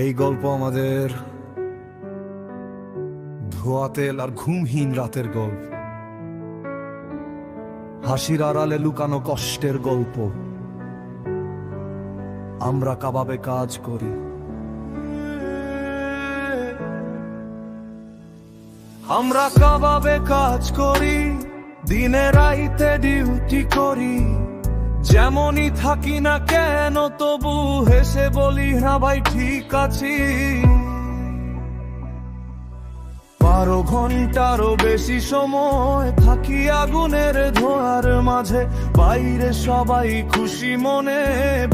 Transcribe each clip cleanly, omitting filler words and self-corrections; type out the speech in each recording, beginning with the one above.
এই গল্প আমাদের ধোয়া তেল আর ঘুমহীন রাতের গল্প, হাসির আড়ালে লুকানো কষ্টের গল্প। আমরা কাবাবে কাজ করি, আমরা কাবাবে কাজ করি, দিনে রাইতে ডিউটি করি। যেমনই থাকি না কেন তবু হেসে বলি হ্যাঁ ভাই ঠিক আছি। 12 ঘন্টারও বেশি সময় থাকি আগুনের ধোঁয়ার মাঝে। বাইরে সবাই খুশি মনে,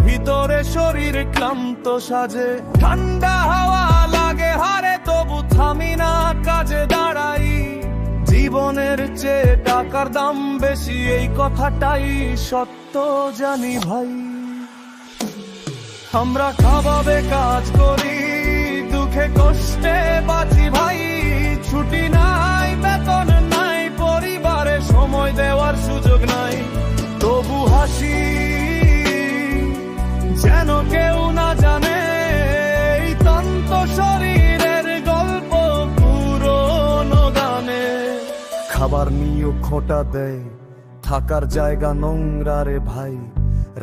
ভিতরে শরীর ক্লান্ত সাজে। ঠান্ডা হাওয়া লাগে হারে তবু থামি না, কাজে দাঁড়াই। জীবনের চেয়ে টাকার দাম বেশি, এই কথাটাই সত্য জানি ভাই। আমরা কাবাবে কাজ করি, দুঃখে কষ্টে বাঁচি ভাই। ছুটি নাই, বেতন নাই, পরিবারে সময় দেওয়ার সুযোগ নাই। তবু হাসি যেন কেউ না জানে, এই তন্ত শরীরের গল্প পুরনো গানে। খাবার নিয়েও খোঁটা দেয়, থাকার জায়গা নোংরা রে ভাই।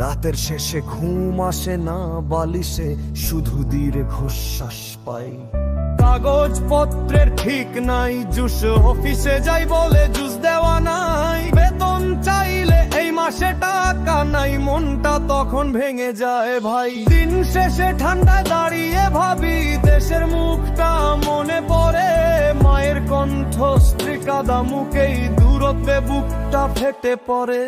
রাতের শেষে ঘুম আসে না বালিশে, শুধু ধীরে ঘোষশ্বাস পাই। কাগজপত্রের ঠিক নাই, জুস অফিসে যাই বলে জুস দেওয়া নাই। বেতন চাইলে এই মাসে টাকা নাই, মনটা তখন ভেঙে যায় ভাই। দিন শেষে ঠান্ডায় দাঁড়িয়ে ভাবি, দেশের মুখটা মনে পড়ে। মায়ের কণ্ঠ, স্ত্রী কাদা মুখেই দূরত্বে বুকটা ফেটে পড়ে।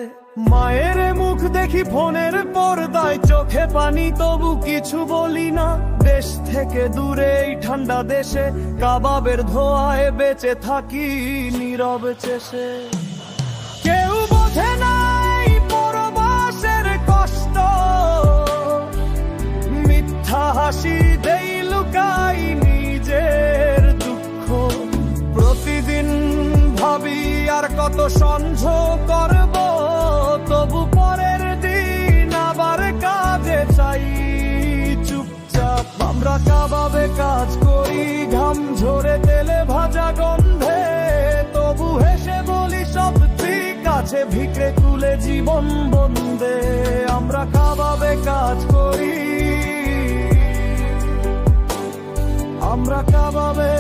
মায়ের মুখ দেখি ফোনের পর্দায়, চোখে পানি তবু কিছু বলি না। দেশ থেকে দূরে এই ঠান্ডা দেশে, কাবাবের ধোঁয়ায় বেঁচে থাকি নীরবে চেষে। কেউ বোঝে নাই পরবাসের কষ্ট, মিথ্যা হাসি দেই লুকাই নিজের দুঃখ। প্রতিদিন ভাবি আর কত সঞ্চয় করব, তবু পরের দিন আবার কাজে চাই চুপচাপ। আমরা কাবাবে কাজ করি, ঘাম ঝরে তেলে ভাজা গন্ধে। তবু হেসে বলি সব ঠিক আছে, ভিকরে তুলে জীবন বন্দে। আমরা কাবাবে কাজ করি, আমরা কাবাবে